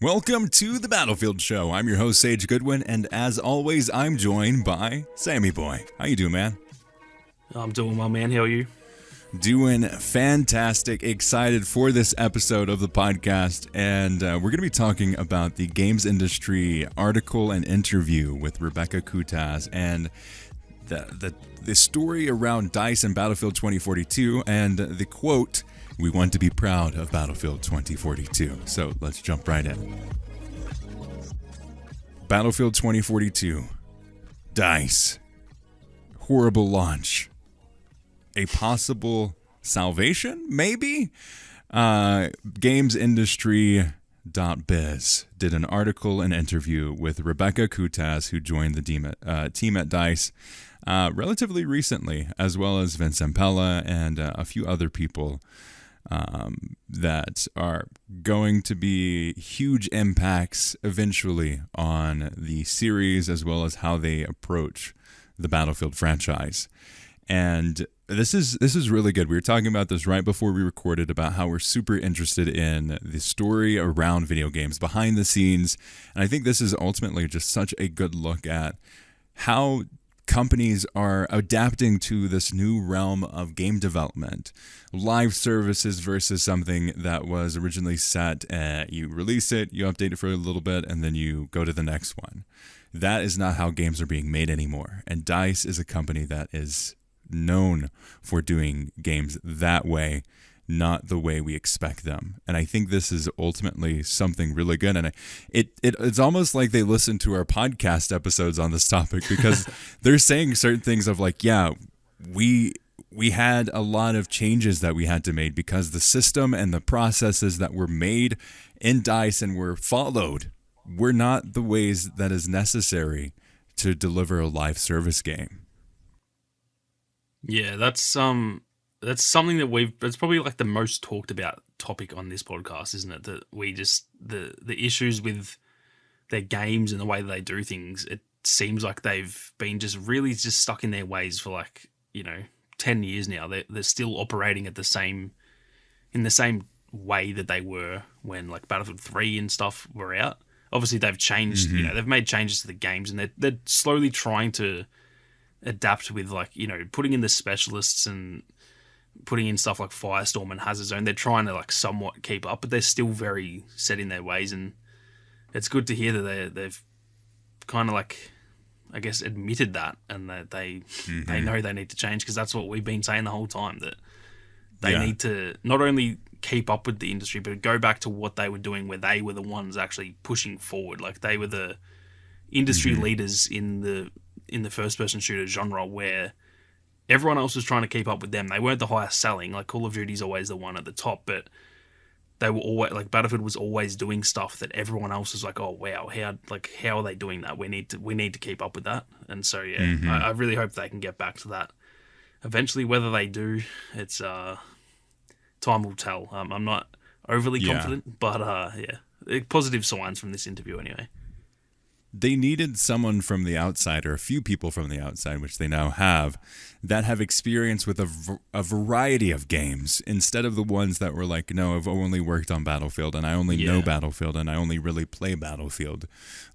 Welcome to the Battlefield Show. I'm your host, Sage Goodwin, and as always, I'm joined by Sammy Boy. How you doing, man? I'm doing well, man. How are you? Doing fantastic. Excited for this episode of the podcast, and we're going to be talking about the games industry article and interview with Rebecca Coutaz and the story around DICE and Battlefield 2042 and the quote, "We want to be proud of Battlefield 2042." So let's jump right in. Battlefield 2042. DICE. Horrible launch. A possible salvation, maybe? GamesIndustry.biz did an article and interview with Rebecca Coutaz, who joined the team at DICE relatively recently, as well as Vince Zampella and a few other people that are going to be huge impacts eventually on the series, as well as how they approach the Battlefield franchise. And this is really good. We were talking about this right before we recorded about how we're super interested in the story around video games behind the scenes. And I think this is ultimately just such a good look at how companies are adapting to this new realm of game development. Live services versus something that was originally set. You release it, you update it for a little bit, and then you go to the next one. That is not how games are being made anymore. And DICE is a company that is known for doing games that way, not the way we expect them. And I think this is ultimately something really good. And it's almost like they listen to our podcast episodes on this topic, because they're saying certain things of like, yeah, we had a lot of changes that we had to make because the system and the processes that were made in DICE and were followed were not the ways that is necessary to deliver a live service game. Yeah, that's something that it's probably like the most talked about topic on this podcast, isn't it? That we just the issues with their games and the way that they do things. It seems like they've been just really just stuck in their ways for 10 years now. They're still operating at the same way that they were when like Battlefield 3 and stuff were out. Obviously, they've changed. Mm-hmm. They've made changes to the games, and they're slowly trying to adapt with putting in the specialists and putting in stuff like Firestorm and Hazard Zone. They're trying to somewhat keep up, but they're still very set in their ways, and it's good to hear that they've kind of I guess admitted that, and that they know they need to change, because that's what we've been saying the whole time, that they need to not only keep up with the industry but go back to what they were doing, where they were the ones actually pushing forward. Like they were the industry leaders in the first-person shooter genre, where everyone else was trying to keep up with them. They weren't the highest selling. Like Call of Duty's always the one at the top, but they were always Battlefield was always doing stuff that everyone else was like, oh wow, how are they doing that? We need to keep up with that. And so I really hope they can get back to that eventually. Whether they do, it's time will tell. I'm not overly confident, but positive signs from this interview anyway. They needed someone from the outside, or a few people from the outside, which they now have, that have experience with a variety of games, instead of the ones that were like, no, I've only worked on Battlefield and I only know Battlefield and I only really play Battlefield.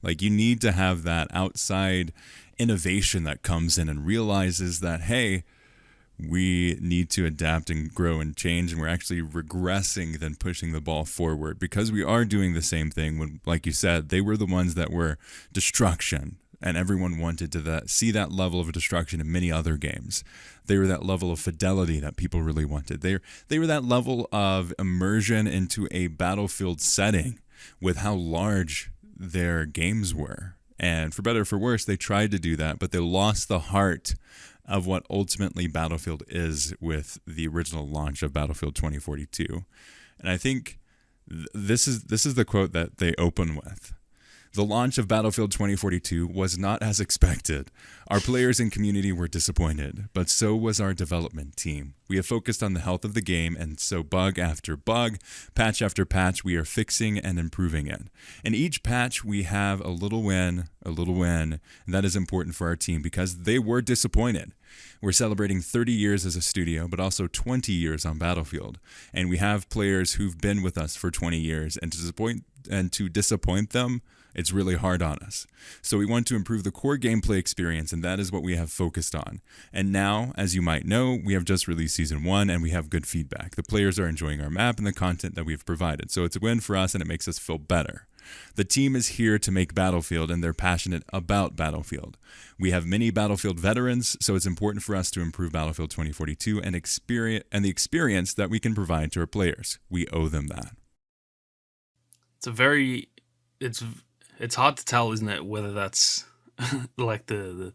Like, you need to have that outside innovation that comes in and realizes that, hey, we need to adapt and grow and change, and we're actually regressing than pushing the ball forward, because we are doing the same thing. When, like you said, they were the ones that were destruction, and everyone wanted to see that level of destruction in many other games. They were that level of fidelity that people really wanted. They were that level of immersion into a Battlefield setting with how large their games were. And for better or for worse, they tried to do that, but they lost the heart of what ultimately Battlefield is with the original launch of Battlefield 2042. And I think this is the quote that they open with. The launch of Battlefield 2042 was not as expected. Our players and community were disappointed, but so was our development team. We have focused on the health of the game, and so bug after bug, patch after patch, we are fixing and improving it. In each patch, we have a little win, and that is important for our team because they were disappointed. We're celebrating 30 years as a studio, but also 20 years on Battlefield. And we have players who've been with us for 20 years, and to disappoint them, it's really hard on us. So we want to improve the core gameplay experience, and that is what we have focused on. And now, as you might know, we have just released Season 1, and we have good feedback. The players are enjoying our map and the content that we've provided. So it's a win for us, and it makes us feel better. The team is here to make Battlefield, and they're passionate about Battlefield. We have many Battlefield veterans, so it's important for us to improve Battlefield 2042 and the experience that we can provide to our players. We owe them that. It's hard to tell, isn't it, whether that's like the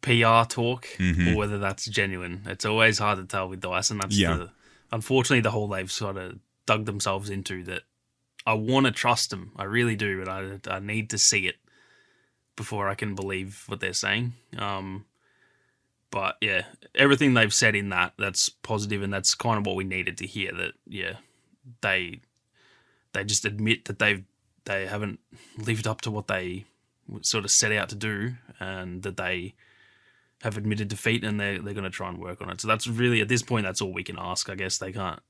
PR talk or whether that's genuine. It's always hard to tell with DICE, and that's unfortunately the hole they've sort of dug themselves into. That I want to trust them, I really do, but I need to see it before I can believe what they're saying. But yeah, everything they've said in that's positive, and that's kind of what we needed to hear. That they just admit that they haven't lived up to what they sort of set out to do, and that they have admitted defeat, and they're going to try and work on it. So that's really, at this point, that's all we can ask. I guess they can't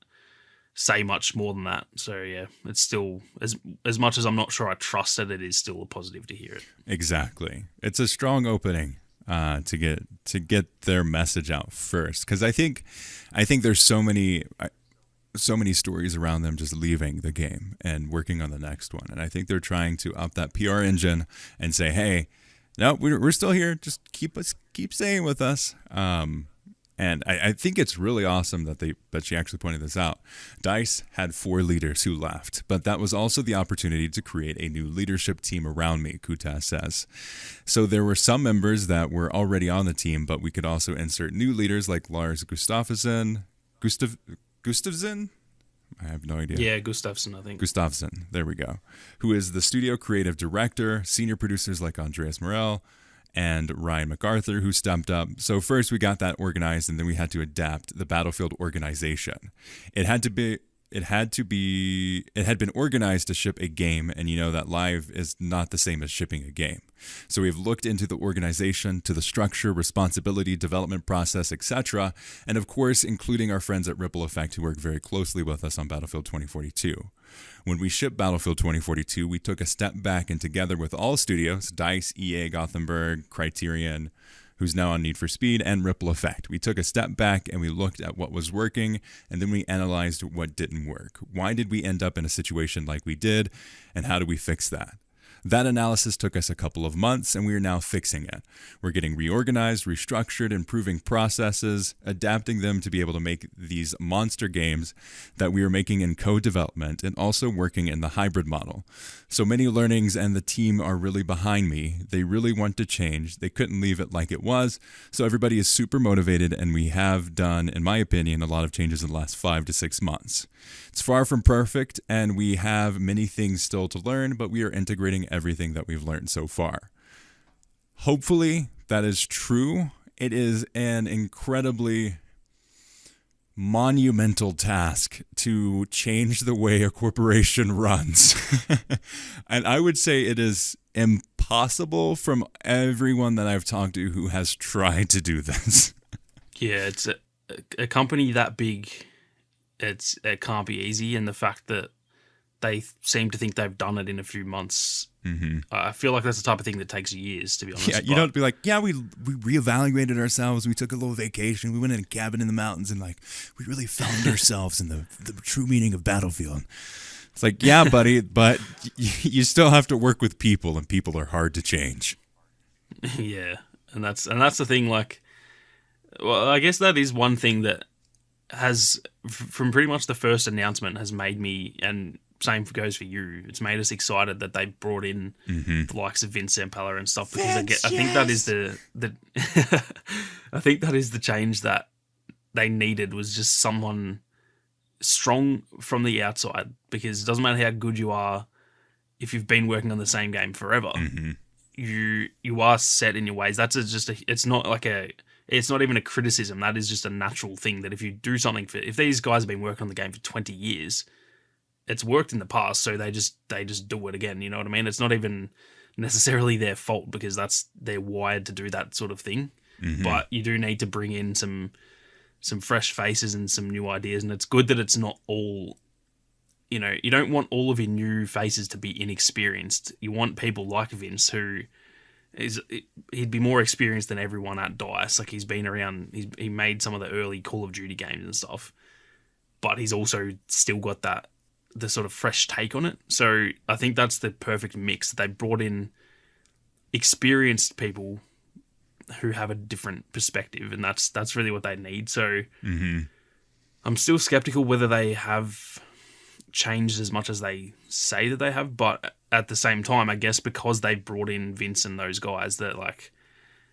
say much more than that. So yeah, it's still, as much as I'm not sure I trust it, it is still a positive to hear it. Exactly. It's a strong opening to get their message out first, because I think there's so many stories around them just leaving the game and working on the next one, and I think they're trying to up that PR engine and say, hey, no, we're still here, just keep staying with us. And I think it's really awesome that she actually pointed this out. DICE had 4 leaders who left, but that was also the opportunity to create a new leadership team around me, Coutaz says. So there were some members that were already on the team, but we could also insert new leaders like Lars Gustafsson? I have no idea. Yeah, Gustafsson, I think. Gustafsson, there we go. Who is the studio creative director, senior producers like Andreas Morel and Ryan MacArthur, who stepped up. So first we got that organized, and then we had to adapt the Battlefield organization. It had been organized to ship a game, and you know that live is not the same as shipping a game. So we've looked into the organization, to the structure, responsibility, development process, etc., and of course including our friends at Ripple Effect who work very closely with us on Battlefield 2042. When we shipped Battlefield 2042, we took a step back, and together with all studios, DICE, EA, Gothenburg, Criterion, who's now on Need for Speed, and Ripple Effect, we took a step back and we looked at what was working, and then we analyzed what didn't work. Why did we end up in a situation like we did, and how do we fix that? That analysis took us a couple of months, and we are now fixing it. We're getting reorganized, restructured, improving processes, adapting them to be able to make these monster games that we are making in co-development, and also working in the hybrid model. So many learnings, and the team are really behind me. They really want to change. They couldn't leave it like it was. So everybody is super motivated, and we have done, in my opinion, a lot of changes in the last 5 to 6 months. It's far from perfect, and we have many things still to learn, but we are integrating everything that we've learned so far. Hopefully that is true. It is an incredibly monumental task to change the way a corporation runs. And I would say it is impossible from everyone that I've talked to who has tried to do this. Yeah, it's a company that big. It can't be easy, and the fact that they seem to think they've done it in a few months, I feel like that's the type of thing that takes years, to be honest. Yeah, you don't be like, yeah, we reevaluated ourselves, we took a little vacation, we went in a cabin in the mountains, and like we really found ourselves in the true meaning of Battlefield. It's like, yeah, buddy, but you still have to work with people, and people are hard to change. Yeah, and that's the thing. Like, well, I guess that is one thing that has, from pretty much the first announcement, has made me, and same goes for you, it's made us excited that they brought in the likes of Vince Zampella and stuff, because I think that is the I think that is the change that they needed, was just someone strong from the outside, because it doesn't matter how good you are, if you've been working on the same game forever, you are set in your ways. It's it's not even a criticism. That is just a natural thing that if you do something if these guys have been working on the game for 20 years, it's worked in the past, so they just do it again. You know what I mean? It's not even necessarily their fault because they're wired to do that sort of thing. Mm-hmm. But you do need to bring in some fresh faces and some new ideas, and it's good that it's not all. You know, you don't want all of your new faces to be inexperienced. You want people like Vince who he'd be more experienced than everyone at DICE. Like he's been around, he made some of the early Call of Duty games and stuff, but he's also still got the sort of fresh take on it. So I think that's the perfect mix. They brought in experienced people who have a different perspective, and that's really what they need. So I'm still skeptical whether they have changed as much as they say that they have, but at the same time, I guess because they've brought in Vince and those guys that like,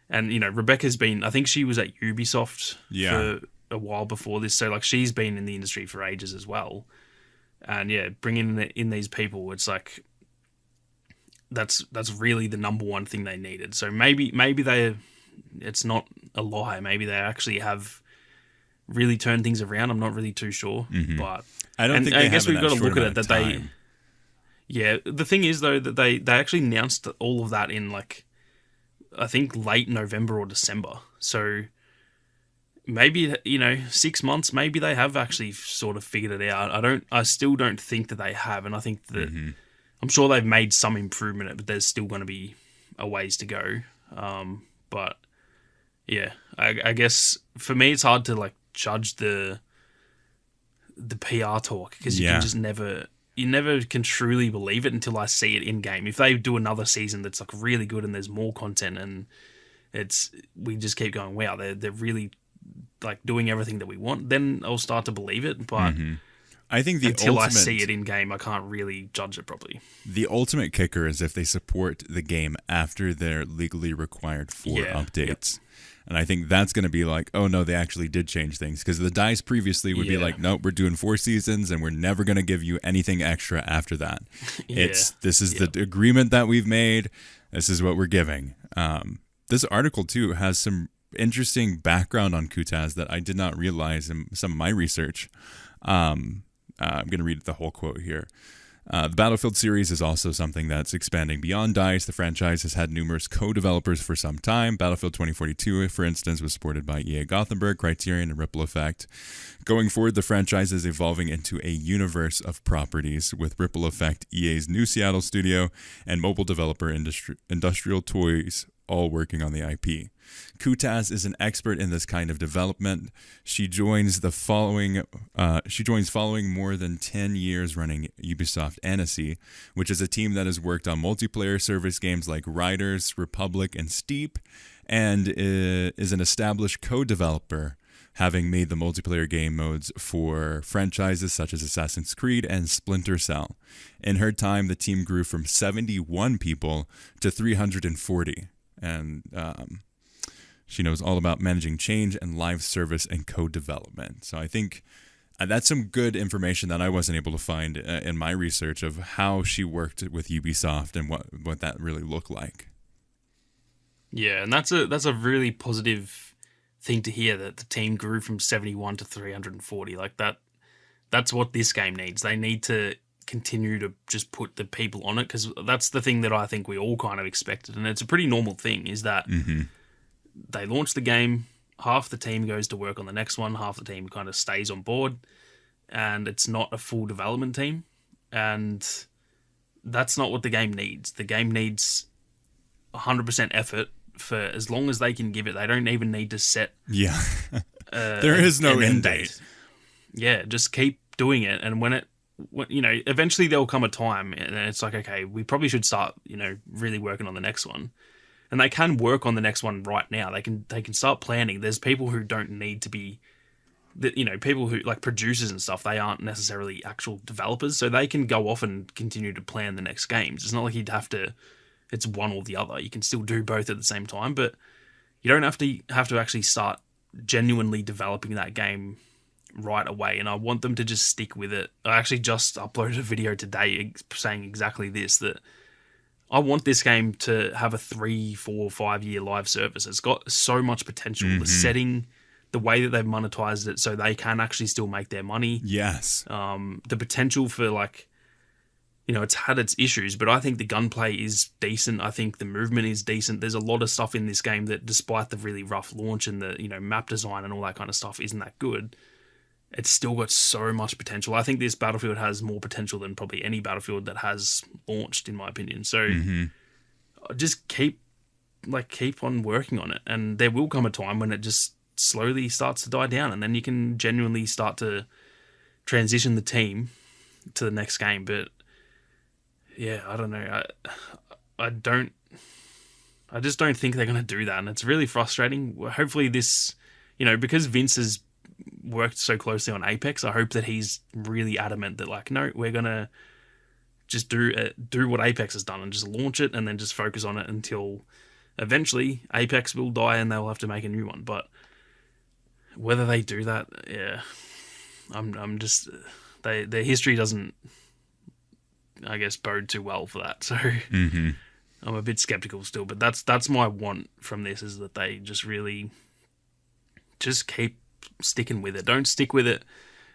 and you know, Rebecca's been, I think she was at Ubisoft for a while before this, so like she's been in the industry for ages as well. And yeah, bringing in these people, it's like that's really the number one thing they needed. So maybe it's not a lie. Maybe they actually have really turned things around. I'm not really too sure, but I guess we've got to look at it that they. Yeah, the thing is though that they actually announced all of that in like, I think late November or December. So maybe, you know, 6 months, maybe they have actually sort of figured it out. I still don't think that they have, and I think that I'm sure they've made some improvement, but there's still going to be a ways to go. But yeah, I guess for me it's hard to like judge the PR talk because you can just never can truly believe it until I see it in game. If they do another season that's like really good and there's more content and we just keep going, wow, they're really like doing everything that we want, then I'll start to believe it. But I think until I see it in game, I can't really judge it properly. The ultimate kicker is if they support the game after they're legally required for updates. And I think that's going to be like, oh no, they actually did change things. Because the DICE previously would be like, nope, we're doing 4 seasons and we're never going to give you anything extra after that. This is the agreement that we've made. This is what we're giving. This article too has some interesting background on Coutaz that I did not realize in some of my research. I'm going to read the whole quote here. The Battlefield series is also something that's expanding beyond DICE. The franchise has had numerous co-developers for some time. Battlefield 2042, for instance, was supported by EA Gothenburg, Criterion, and Ripple Effect. Going forward, the franchise is evolving into a universe of properties, with Ripple Effect, EA's new Seattle studio, and mobile developer Industrial Toys all working on the IP. Coutaz is an expert in this kind of development. She joins following more than 10 years running Ubisoft Annecy, which is a team that has worked on multiplayer service games like Riders, Republic, and Steep, and is an established co-developer, having made the multiplayer game modes for franchises such as Assassin's Creed and Splinter Cell. In her time, the team grew from 71 people to 340, and she knows all about managing change and live service and co-development. So I think that's some good information that I wasn't able to find in my research of how she worked with Ubisoft and what that really looked like. Yeah, and that's a really positive thing to hear, that the team grew from 71 to 340. Like that's what this game needs. They need to continue to just put the people on it, because that's the thing that I think we all kind of expected, and it's a pretty normal thing, is that they launch the game, half the team goes to work on the next one, half the team kind of stays on board, and it's not a full development team. And that's not what the game needs. The game needs 100% effort for as long as they can give it. They don't even need to set there is no end date. Yeah, just keep doing it, and when eventually there'll come a time and it's like, okay, we probably should start, really working on the next one. And they can work on the next one right now. They can start planning. There's people who don't need to be, people who like producers and stuff. They aren't necessarily actual developers, so they can go off and continue to plan the next games. It's not like you'd have to. It's one or the other. You can still do both at the same time, but you don't have to actually start genuinely developing that game right away. And I want them to just stick with it. I actually just uploaded a video today saying exactly this, that I want this game to have a 3, 4, 5 year live service. It's got so much potential. The setting, the way that they've monetized it so they can actually still make their money. Yes. The potential for like, it's had its issues, but I think the gunplay is decent. I think the movement is decent. There's a lot of stuff in this game that, despite the really rough launch and the, map design and all that kind of stuff isn't that good, it's still got so much potential. I think this Battlefield has more potential than probably any Battlefield that has launched, in my opinion. So just keep on working on it. And there will come a time when it just slowly starts to die down, and then you can genuinely start to transition the team to the next game. But yeah, I don't know. I just don't think they're going to do that, and it's really frustrating. Hopefully this, because Vince has worked so closely on Apex, I hope that he's really adamant that, like, no, we're going to just do what Apex has done and just launch it and then just focus on it until eventually Apex will die and they'll have to make a new one. But whether they do that, yeah, I'm just, their history doesn't, I guess, bode too well for that. So I'm a bit skeptical still, but that's my want from this, is that they just really just keep sticking with it. Don't stick with it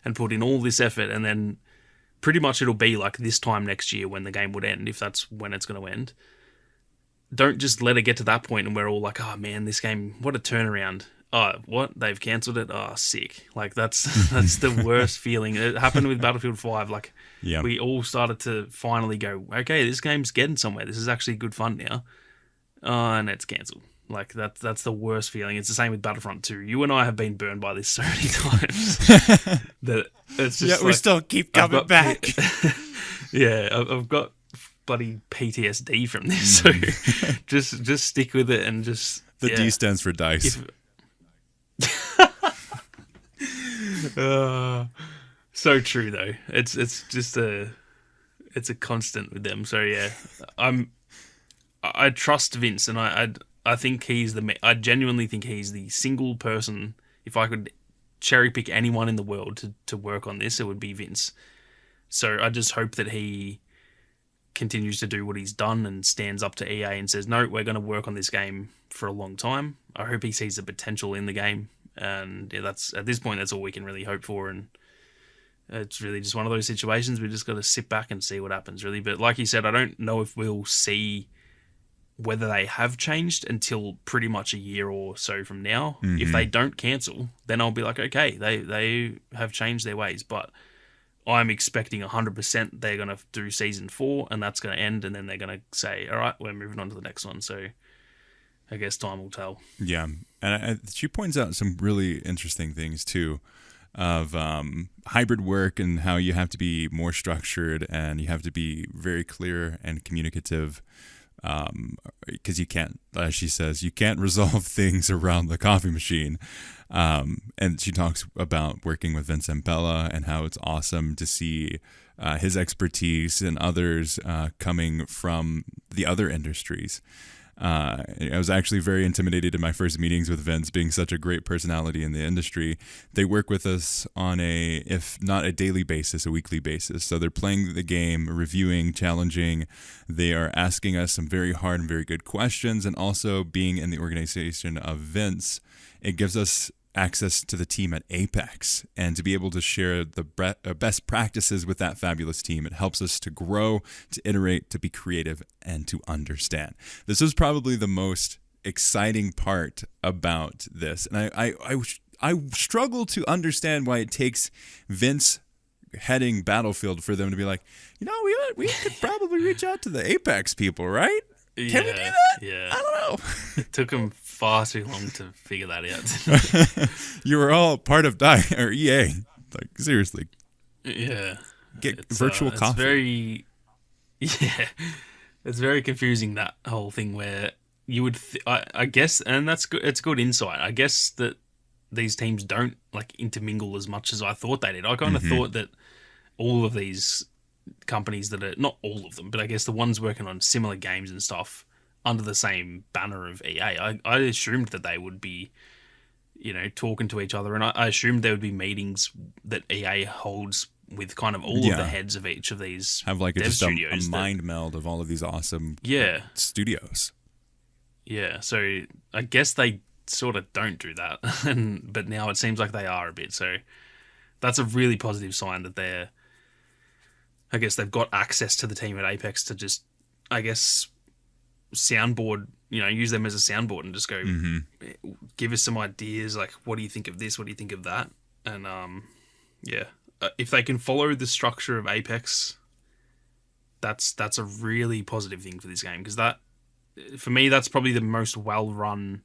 and put in all this effort, and then pretty much it'll be like this time next year when the game would end, if that's when it's going to end. Don't just let it get to that point and we're all like, oh man, this game, what a turnaround. Oh, what? They've cancelled it? Oh, sick. Like, that's the worst feeling. It happened with Battlefield 5. Like, we all started to finally go, okay, this game's getting somewhere. This is actually good fun now. And it's cancelled. Like, that's the worst feeling. It's the same with Battlefront 2. You and I have been burned by this so many times that it's just we still keep coming back. Yeah, I've got bloody PTSD from this. So just stick with it and just... The D stands for dice. So true though. It's just a constant with them. So yeah, I trust Vince, and I think I genuinely think he's the single person. If I could cherry pick anyone in the world to work on this, it would be Vince. So I just hope that he continues to do what he's done and stands up to EA and says, no, we're going to work on this game for a long time. I hope he sees the potential in the game. And yeah, at this point, that's all we can really hope for. And it's really just one of those situations. We just got to sit back and see what happens, really. But like you said, I don't know if we'll see whether they have changed until pretty much a year or so from now. If they don't cancel, then I'll be like, okay, they have changed their ways. But I'm expecting 100% they're going to do Season 4, and that's going to end, and then they're going to say, all right, we're moving on to the next one. So I guess time will tell. Yeah, and she points out some really interesting things, too, of hybrid work and how you have to be more structured and you have to be very clear and communicative, because you can't, as she says, you can't resolve things around the coffee machine. And she talks about working with Vincent Bella and how it's awesome to see his expertise and others coming from the other industries. I was actually very intimidated in my first meetings with Vince, being such a great personality in the industry. They work with us on if not a daily basis, a weekly basis. So they're playing the game, reviewing, challenging. They are asking us some very hard and very good questions. And also, being in the organization of Vince, it gives us access to the team at Apex, and to be able to share the best practices with that fabulous team. It helps us to grow, to iterate, to be creative, and to understand. This was probably the most exciting part about this. And I struggle to understand why it takes Vince heading Battlefield for them to be like, we could probably reach out to the Apex people, right? Can we do that? Yeah. I don't know. It took them far too long to figure that out. You were all part of EA. Like, seriously. Yeah. Get virtual coffee. It's very confusing, that whole thing where you would, I guess, and that's good. It's good insight. I guess that these teams don't like intermingle as much as I thought they did. I kind of thought that all of these companies that are, not all of them, but I guess the ones working on similar games and stuff under the same banner of EA, I assumed that they would be, talking to each other, and I assumed there would be meetings that EA holds with kind of all of the heads of each of these have like dev a studios mind meld of all of these awesome studios. Yeah, so I guess they sort of don't do that, but now it seems like they are a bit. So that's a really positive sign that I guess they've got access to the team at Apex to just, I guess, soundboard, use them as a soundboard and just go, give us some ideas. Like, what do you think of this? What do you think of that? And if they can follow the structure of Apex, that's a really positive thing for this game, because that, for me, that's probably the most well-run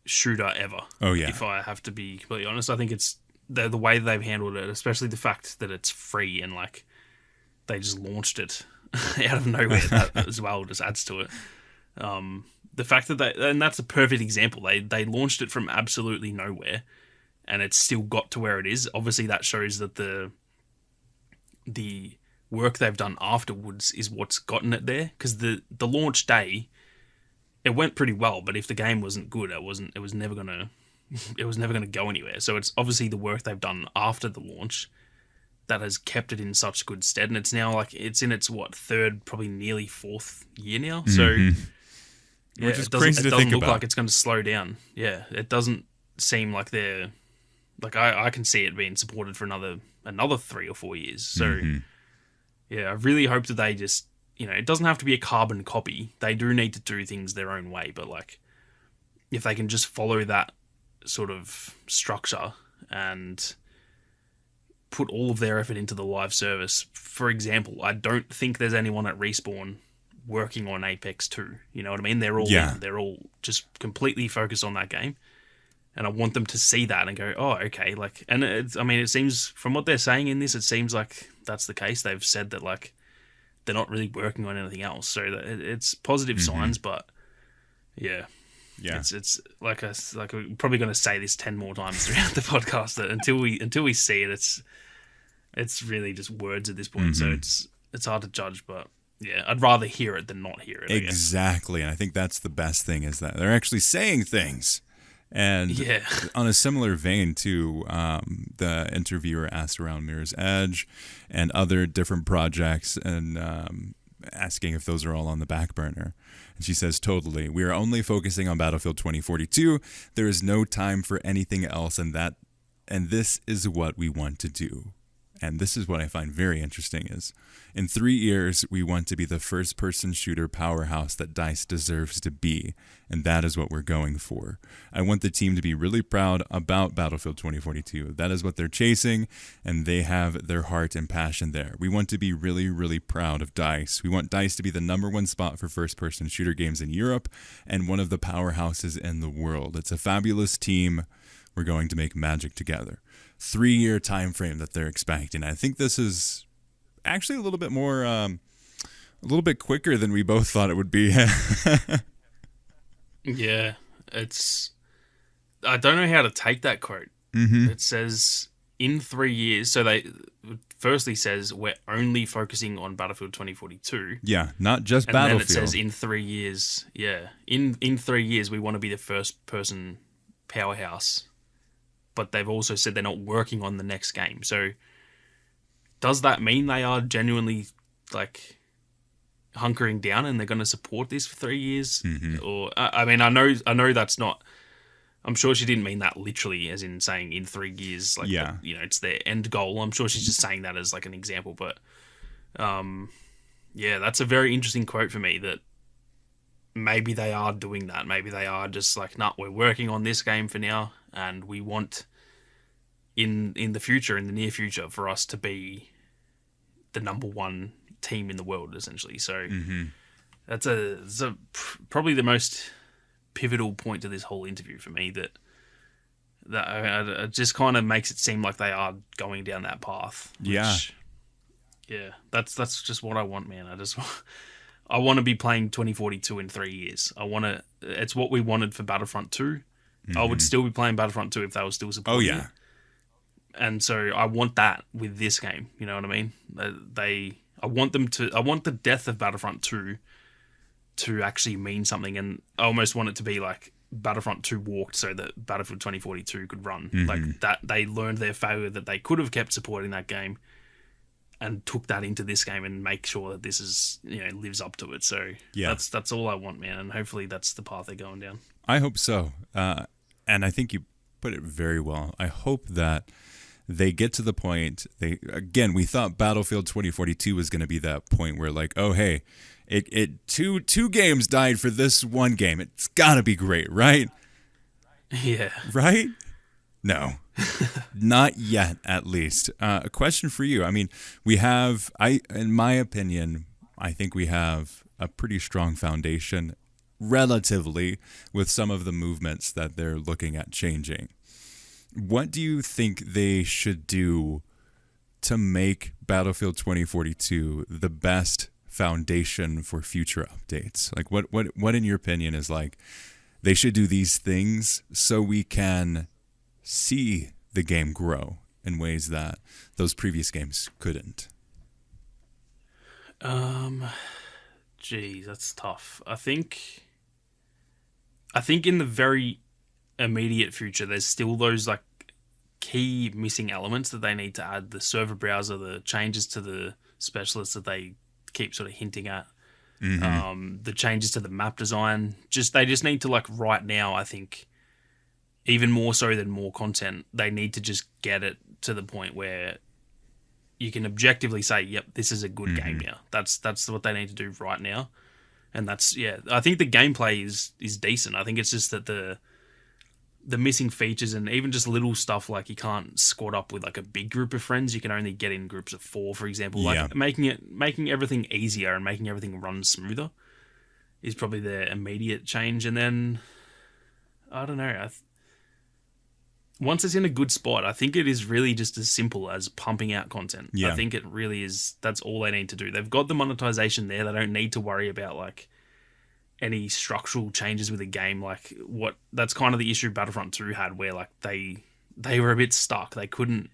shooter ever. Oh yeah. If I have to be completely honest, I think it's the way they've handled it, especially the fact that it's free and like they just launched it out of nowhere. That as well just adds to it. The fact that and that's a perfect example. They launched it from absolutely nowhere, and it's still got to where it is. Obviously, that shows that the work they've done afterwards is what's gotten it there. Because the launch day, it went pretty well, but if the game wasn't good, it was never gonna go anywhere. So it's obviously the work they've done after the launch that has kept it in such good stead, and it's now like it's in its third, probably nearly fourth year now. So which is crazy to think about. It doesn't look like it's going to slow down. Yeah, it doesn't seem like they're like I can see it being supported for another 3 or 4 years. So yeah, I really hope that they just, it doesn't have to be a carbon copy. They do need to do things their own way, but like if they can just follow that sort of structure and put all of their effort into the live service. For example, I don't think there's anyone at Respawn working on Apex 2. You know what I mean? They're all just completely focused on that game. And I want them to see that and go, oh, okay. Like, and it seems from what they're saying in this, it seems like that's the case. They've said that like they're not really working on anything else. So that it's positive signs, but yeah. Yeah, it's like we're probably going to say this 10 more times throughout the podcast. That until we see it, it's really just words at this point. So it's hard to judge, but yeah, I'd rather hear it than not hear it. Exactly, and I think that's the best thing, is that they're actually saying things. And on a similar vein too, the interviewer asked around Mirror's Edge and other different projects, and asking if those are all on the back burner. And she says, totally. We are only focusing on Battlefield 2042. There is no time for anything else, and this is what we want to do. And this is what I find very interesting is, in 3 years, we want to be the first-person shooter powerhouse that DICE deserves to be, and that is what we're going for. I want the team to be really proud about Battlefield 2042. That is what they're chasing, and they have their heart and passion there. We want to be really, really proud of DICE. We want DICE to be the #1 spot for first-person shooter games in Europe, and one of the powerhouses in the world. It's a fabulous team. We're going to make magic together. 3-year time frame that they're expecting. I think this is actually a little bit more, a little bit quicker than we both thought it would be. Yeah, I don't know how to take that quote. It says in 3 years. So they firstly says we're only focusing on Battlefield 2042. Yeah, not just and Battlefield. And then it says in 3 years. Yeah, in 3 years we want to be the first person powerhouse. But they've also said they're not working on the next game. So does that mean they are genuinely like hunkering down and they're going to support this for 3 years? Or I mean, I know that's not. I'm sure she didn't mean that literally, as in saying in 3 years, like it's their end goal. I'm sure she's just saying that as like an example. But that's a very interesting quote for me. That maybe they are doing that. Maybe they are just like, nah, we're working on this game for now. And we want in the future, in the near future, for us to be the #1 team in the world, essentially. So that's probably the most pivotal point to this whole interview for me. That it just kind of makes it seem like they are going down that path. Which, that's just what I want, man. I want to be playing 2042 in 3 years. It's what we wanted for Battlefront 2. I would still be playing Battlefront 2 if they were still supporting it. And so I want that with this game. You know what I mean? I want the death of Battlefront 2 to actually mean something, and I almost want it to be like Battlefront 2 walked so that Battlefield 2042 could run. Mm-hmm. Like that, they learned their failure that they could have kept supporting that game and took that into this game and make sure that this is, lives up to it. So that's all I want, man. And hopefully that's the path they're going down. I hope so. And I think you put it very well. I hope that they get to the point. We thought Battlefield 2042 was going to be that point where like, oh hey, two games died for this one game. It's got to be great, right? Yeah. Right? No. Not yet, at least. A question for you. I mean, in my opinion, I think we have a pretty strong foundation relatively with some of the movements that they're looking at changing. What do you think they should do to make Battlefield 2042 the best foundation for future updates? Like what in your opinion is like they should do these things so we can see the game grow in ways that those previous games couldn't? Geez, that's tough. I think in the very immediate future, there's still those like key missing elements that they need to add: the server browser, the changes to the specialists that they keep sort of hinting at, the changes to the map design. They just need to, like, right now, I think, even more so than more content, they need to just get it to the point where you can objectively say, yep, this is a good game now. That's what they need to do right now. And I think the gameplay is decent. I think it's just that the missing features and even just little stuff like you can't squad up with like a big group of friends. You can only get in groups of 4, for example. Like making everything easier and making everything run smoother is probably the immediate change. And then, I don't know, once it's in a good spot, I think it is really just as simple as pumping out content. Yeah. I think it really is. That's all they need to do. They've got the monetization there. They don't need to worry about like any structural changes with the game. Like that's kind of the issue Battlefront 2 had, where like they were a bit stuck. They couldn't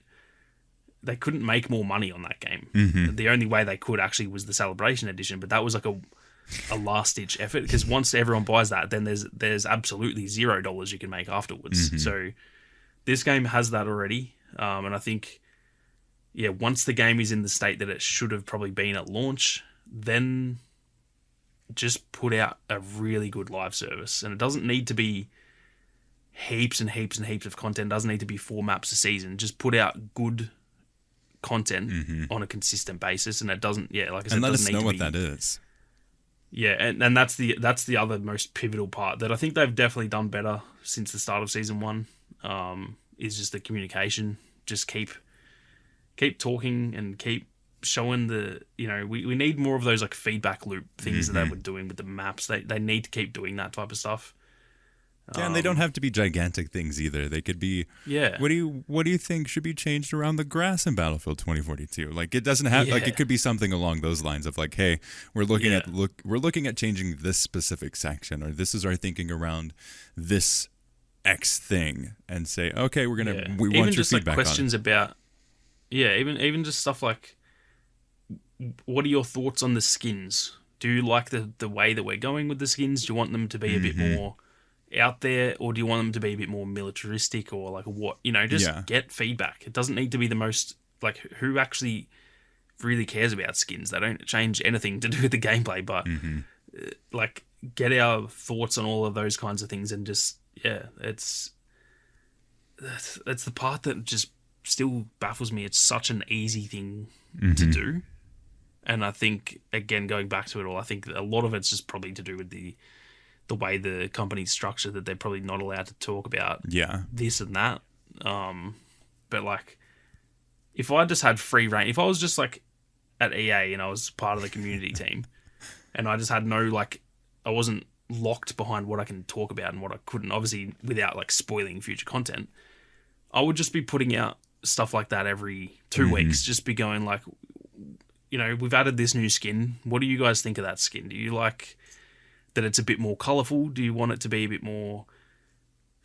make more money on that game. The only way they could actually was the Celebration Edition, but that was like a last ditch effort, because once everyone buys that, then there's absolutely $0 you can make afterwards. So this game has that already, and I think once the game is in the state that it should have probably been at launch, then just put out a really good live service. And it doesn't need to be heaps and heaps and heaps of content. It doesn't need to be 4 maps a season. Just put out good content on a consistent basis, and it doesn't like I said, and let us know what that is. Yeah, and that's the other most pivotal part that I think they've definitely done better since the start of season 1, is just the communication. Just keep talking and keep showing we need more of those like feedback loop things that they were doing with the maps. They need to keep doing that type of stuff. Yeah, and they don't have to be gigantic things either. They could be. Yeah. What do you think should be changed around the grass in Battlefield 2042? Like, it doesn't have like, it could be something along those lines of like, hey, we're looking at changing this specific section, or this is our thinking around this X thing, and say, okay, we want even your just feedback like questions on it. About even just stuff like, what are your thoughts on the skins? Do you like the way that we're going with the skins? Do you want them to be a bit more out there, or do you want them to be a bit more militaristic, or like what? Just get feedback. It doesn't need to be the most, like, who actually really cares about skins? They don't change anything to do with the gameplay, but like, get our thoughts on all of those kinds of things, and just it's the part that just still baffles me. It's such an easy thing to do. And I think, again, going back to it all, I think a lot of it's just probably to do with the way the company's structured, that they're probably not allowed to talk about this and that. But like, if I just had free reign, if I was just like at EA and I was part of the community team, and I just had no, like, I wasn't locked behind what I can talk about and what I couldn't, obviously without like spoiling future content, I would just be putting out stuff like that every 2 weeks. Just be going like, we've added this new skin. What do you guys think of that skin? Do you like that it's a bit more colourful? Do you want it to be a bit more,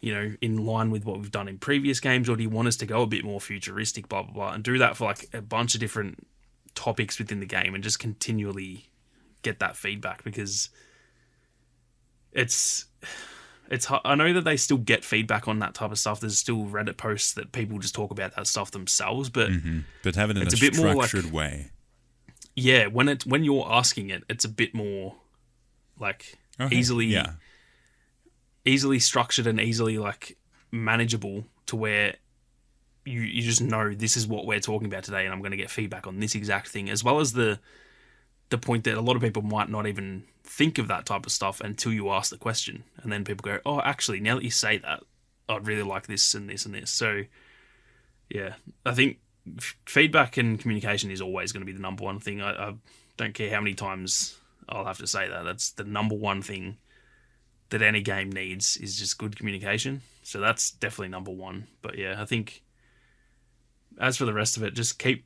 in line with what we've done in previous games? Or do you want us to go a bit more futuristic, blah, blah, blah, and do that for like a bunch of different topics within the game, and just continually get that feedback? Because it's I know that they still get feedback on that type of stuff. There's still Reddit posts that people just talk about that stuff themselves, but But have it in it's a a bit more like, structured way. yeah, when you're asking it, it's a bit more like Okay. easily structured and easily like manageable to where you just know this is what we're talking about today, and I'm going to get feedback on this exact thing, as well as the point that a lot of people might not even think of that type of stuff until you ask the question, and then people go, oh, actually, now that you say that, I'd really like this and this and this. So yeah, I think feedback and communication is always going to be the number one thing. I don't care how many times I'll have to say that. That's the number one thing that any game needs, is just good communication. So that's definitely number one. But yeah, I think as for the rest of it, just keep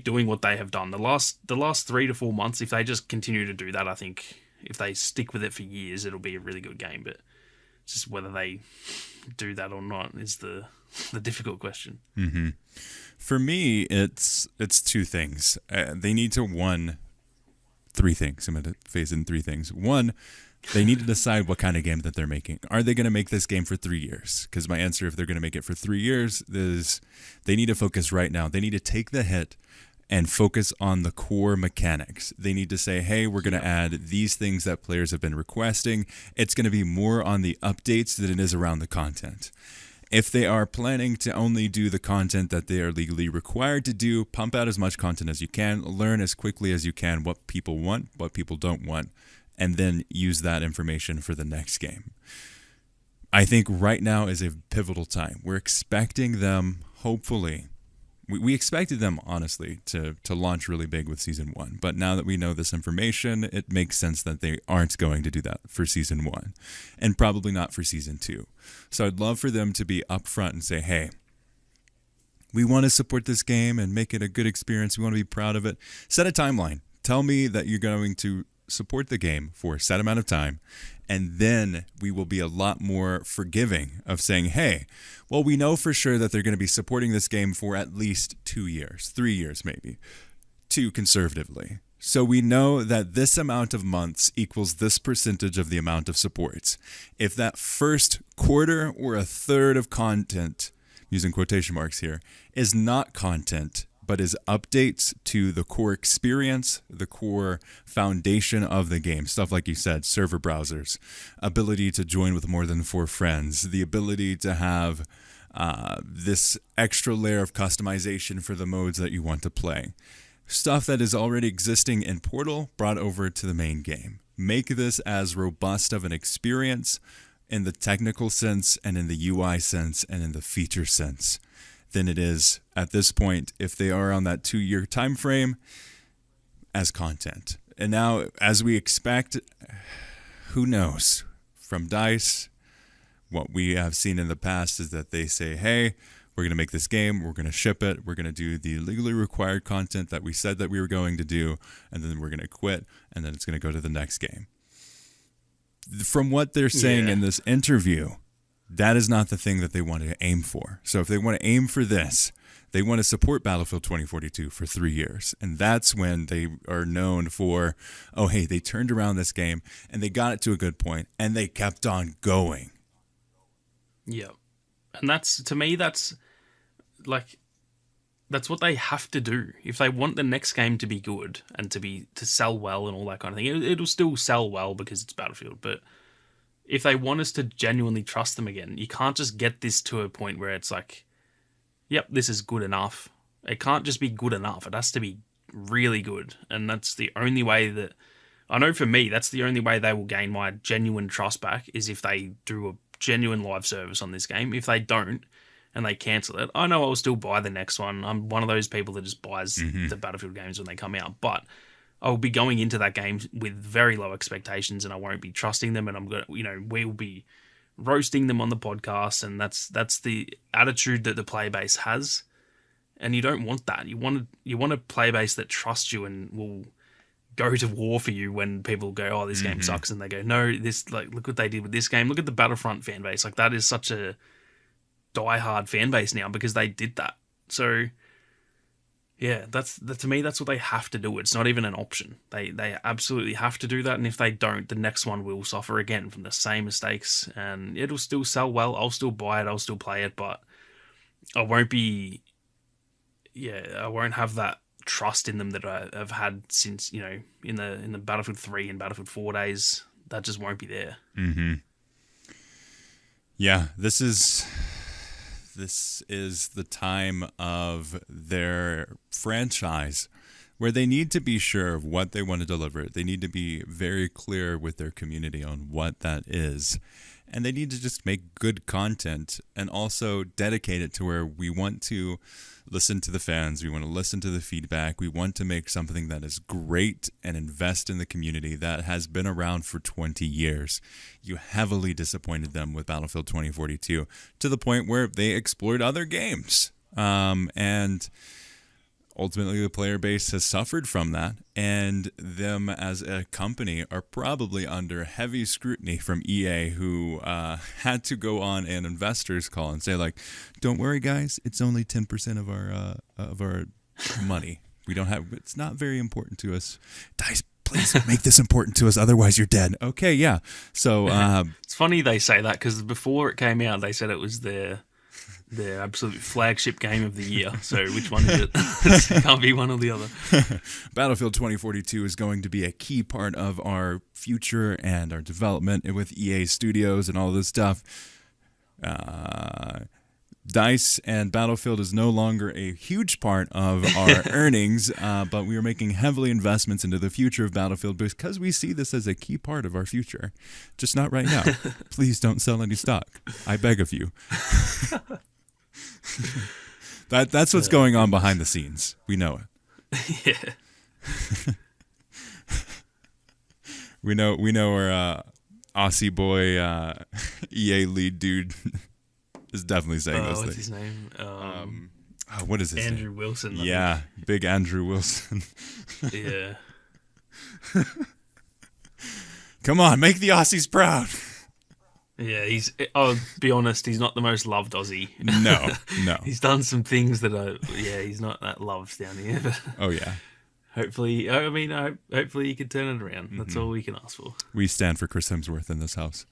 doing what they have done. The last 3 to 4 months, if they just continue to do that, I think if they stick with it for years, it'll be a really good game. But just whether they do that or not is the difficult question. For me, it's two things. They need to, three things. I'm going to phase in three things. One, they need to decide what kind of game that they're making. Are they going to make this game for 3 years? Because my answer, if they're going to make it for 3 years, is they need to focus right now. They need to take the hit and focus on the core mechanics. They need to say, hey, we're going to add these things that players have been requesting. It's going to be more on the updates than it is around the content. If they are planning to only do the content that they are legally required to do, pump out as much content as you can, learn as quickly as you can what people want, what people don't want, and then use that information for the next game. I think right now is a pivotal time. We're expecting them, hopefully, we expected them, honestly, to launch really big with Season 1. But now that we know this information, it makes sense that they aren't going to do that for Season 1. And probably not for Season 2. So I'd love for them to be upfront and say, hey, we want to support this game and make it a good experience. We want to be proud of it. Set a timeline. Tell me that you're going to support the game for a set amount of time, and then we will be a lot more forgiving of saying, hey, well, we know for sure that they're going to be supporting this game for at least 2 years, 3 years maybe, 2 conservatively. So we know that this amount of months equals this percentage of the amount of supports. If that first quarter or a third of content, using quotation marks here, is not content, but is updates to the core experience, the core foundation of the game. Stuff like you said, server browsers, ability to join with more than 4 friends, the ability to have this extra layer of customization for the modes that you want to play. Stuff that is already existing in Portal brought over to the main game. Make this as robust of an experience in the technical sense and in the UI sense and in the feature sense than it is at this point, if they are on that 2-year time frame, as content. And now, as we expect, who knows? From DICE, what we have seen in the past is that they say, hey, we're going to make this game, we're going to ship it, we're going to do the legally required content that we said that we were going to do, and then we're going to quit, and then it's going to go to the next game. From what they're saying in this interview, that is not the thing that they want to aim for. So if they want to aim for this, they want to support Battlefield 2042 for 3 years. And that's when they are known for, oh, hey, they turned around this game and they got it to a good point and they kept on going. Yeah. And that's, to me, that's what they have to do. If they want the next game to be good and to sell well and all that kind of thing, it'll still sell well because it's Battlefield, but if they want us to genuinely trust them again, you can't just get this to a point where it's like, yep, this is good enough. It can't just be good enough. It has to be really good. And that's the only way that, I know for me, that's the only way they will gain my genuine trust back, is if they do a genuine live service on this game. If they don't and they cancel it, I know I'll still buy the next one. I'm one of those people that just buys the Battlefield games when they come out. But I'll be going into that game with very low expectations, and I won't be trusting them. And I'm going to, we'll be roasting them on the podcast, and that's the attitude that the player base has. And you don't want that. You want a player base that trusts you and will go to war for you when people go, oh, this game sucks, and they go, no, this, like, look what they did with this game. Look at the Battlefront fan base. Like, that is such a diehard fan base now because they did that. So Yeah, to me, that's what they have to do. It's not even an option. They absolutely have to do that, and if they don't, the next one will suffer again from the same mistakes, and it'll still sell well. I'll still buy it. I'll still play it, but I won't be. Yeah, I won't have that trust in them that I've had since in the Battlefield 3 and Battlefield 4 days. That just won't be there. Mm-hmm. Yeah, this is the time of their franchise where they need to be sure of what they want to deliver. They need to be very clear with their community on what that is. And they need to just make good content and also dedicate it to where we want to listen to the fans. We want to listen to the feedback. We want to make something that is great and invest in the community that has been around for 20 years. You heavily disappointed them with Battlefield 2042 to the point where they explored other games. And ultimately, the player base has suffered from that, and them as a company are probably under heavy scrutiny from EA, who had to go on an investors call and say, like, "Don't worry, guys, it's only 10% of our money. We don't have. It's not very important to us. DICE, please make this important to us, otherwise you're dead." Okay, yeah. So it's funny they say that because before it came out, they said it was their absolute flagship game of the year. So which one is it? It can't be one or the other. Battlefield 2042 is going to be a key part of our future and our development with EA Studios and all this stuff. DICE and Battlefield is no longer a huge part of our earnings, but we are making heavily investments into the future of Battlefield because we see this as a key part of our future. Just not right now. Please don't sell any stock. I beg of you. That's what's going on behind the scenes. We know it. Yeah. we know our Aussie boy EA lead dude is definitely saying those what's things. His name? What is his Andrew name? Wilson. Yeah, big Andrew Wilson. Yeah. Come on, make the Aussies proud. Yeah, I'll be honest, he's not the most loved Aussie. No. He's done some things that he's not that loved down here. But Oh, yeah. hopefully he can turn it around. That's all we can ask for. We stand for Chris Hemsworth in this house.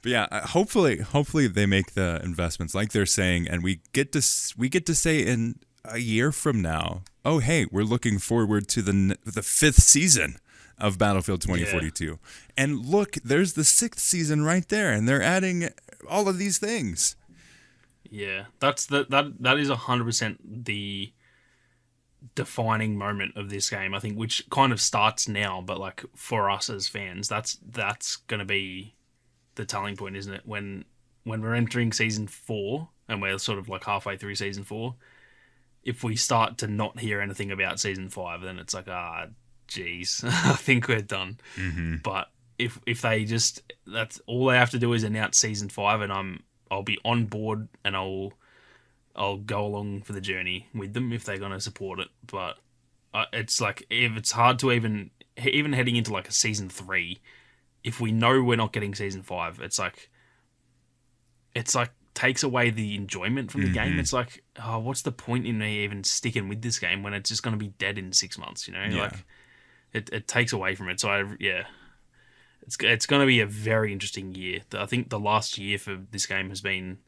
But yeah, hopefully they make the investments like they're saying, and we get to say in a year from now, oh hey, we're looking forward to the fifth season of Battlefield 2042. Yeah. And look, there's the sixth season right there, and they're adding all of these things. Yeah, that is 100% the defining moment of this game, I think, which kind of starts now, but like for us as fans, that's going to be the telling point, isn't it? When we're entering season 4 and we're sort of like halfway through season 4, if we start to not hear anything about season 5, then it's like, geez, I think we're done. Mm-hmm. But if they that's all they have to do is announce season 5, and I'll be on board, and I'll go along for the journey with them if they're going to support it. But it's like, if it's hard to even heading into like a season 3, if we know we're not getting season 5, it's like takes away the enjoyment from the game. It's like, what's the point in me even sticking with this game when it's just going to be dead in 6 months? Yeah. Like it takes away from it. So it's going to be a very interesting year. I think the last year for this game has been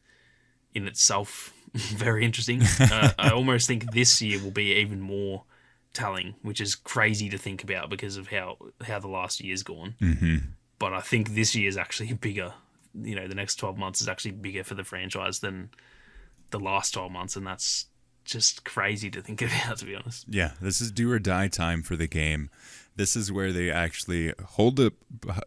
in itself very interesting. I almost think this year will be even more telling, which is crazy to think about because of how the last year's gone. Mm-hmm. But I think this year is actually bigger. The next 12 months is actually bigger for the franchise than the last 12 months, and that's just crazy to think about, to be honest. Yeah, this is do or die time for the game. This is where they actually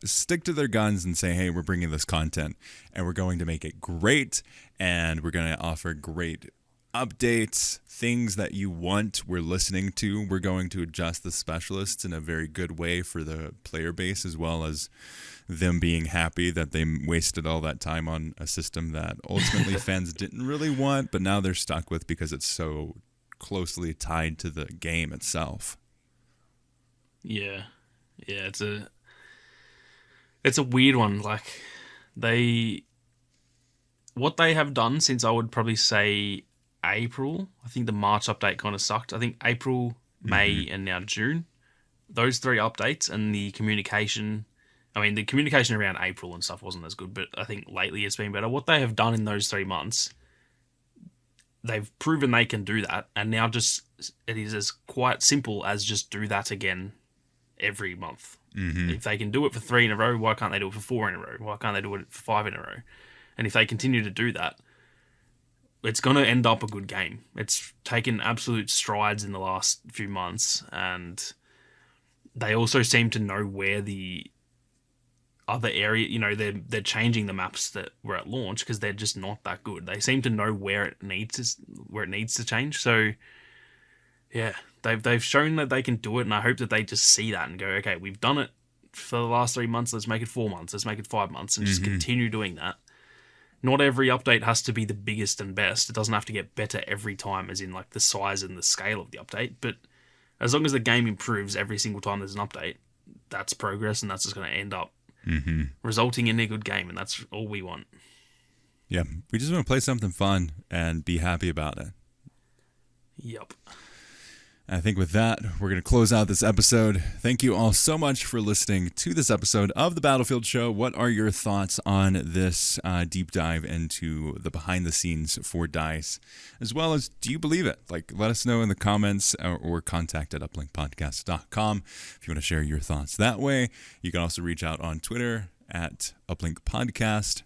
stick to their guns and say, hey, we're bringing this content, and we're going to make it great, and we're going to offer great updates, things that you want, we're listening to. We're going to adjust the specialists in a very good way for the player base, as well as them being happy that they wasted all that time on a system that ultimately fans didn't really want, but now they're stuck with because it's so closely tied to the game itself. Yeah, it's a weird one. Like what they have done since, I would probably say, April. I think the March update kind of sucked. I think April, May, and now June. Those 3 updates and the communication. I mean, the communication around April and stuff wasn't as good, but I think lately it's been better. What they have done in those 3 months, they've proven they can do that, and now it is as quite simple as just do that again every month. If they can do it for 3 in a row, why can't they do it for 4 in a row? Why can't they do it for 5 in a row? And if they continue to do that, it's going to end up a good game. It's taken absolute strides in the last few months, and they also seem to know where the other area, they're changing the maps that were at launch because they're just not that good. They seem to know where it needs to change. So yeah, they've shown that they can do it, and I hope that they just see that and go, okay, we've done it for the last 3 months. Let's make it 4 months. Let's make it 5 months, and just continue doing that. Not every update has to be the biggest and best. It doesn't have to get better every time, as in like the size and the scale of the update. But as long as the game improves every single time there's an update, that's progress, and that's just going to end up resulting in a good game, and that's all we want. Yeah, we just want to play something fun and be happy about it. Yep. I think with that, we're going to close out this episode. Thank you all so much for listening to this episode of The Battlefield Show. What are your thoughts on this deep dive into the behind the scenes for DICE? As well as, do you believe it? Let us know in the comments or contact at uplinkpodcast.com if you want to share your thoughts that way. You can also reach out on Twitter at uplinkpodcast.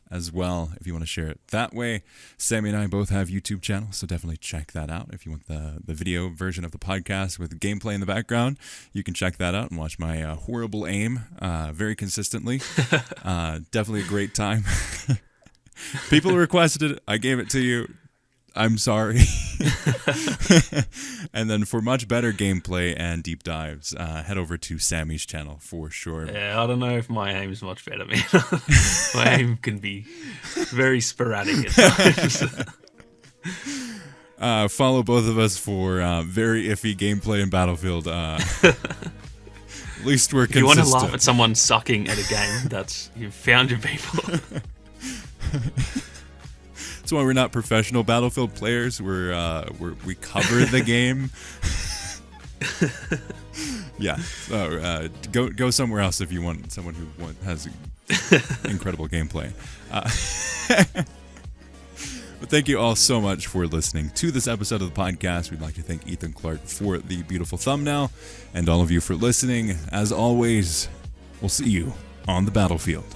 As well, if you want to share it that way. Sammy and I both have YouTube channels, so definitely check that out. If you want the video version of the podcast with gameplay in the background, you can check that out and watch my horrible aim very consistently. Definitely a great time. People requested it. I gave it to you. I'm sorry. And then for much better gameplay and deep dives, head over to Sammy's channel for sure. Yeah, I don't know if my aim's much better, man. My aim can be very sporadic at times. Follow both of us for very iffy gameplay in Battlefield. At least we're consistent. If you want to laugh at someone sucking at a game, you've found your people. That's why we're not professional Battlefield players. We cover the game. Yeah. So go somewhere else if you want someone who has incredible gameplay. But thank you all so much for listening to this episode of the podcast. We'd like to thank Ethan Clark for the beautiful thumbnail, and all of you for listening. As always, we'll see you on the battlefield.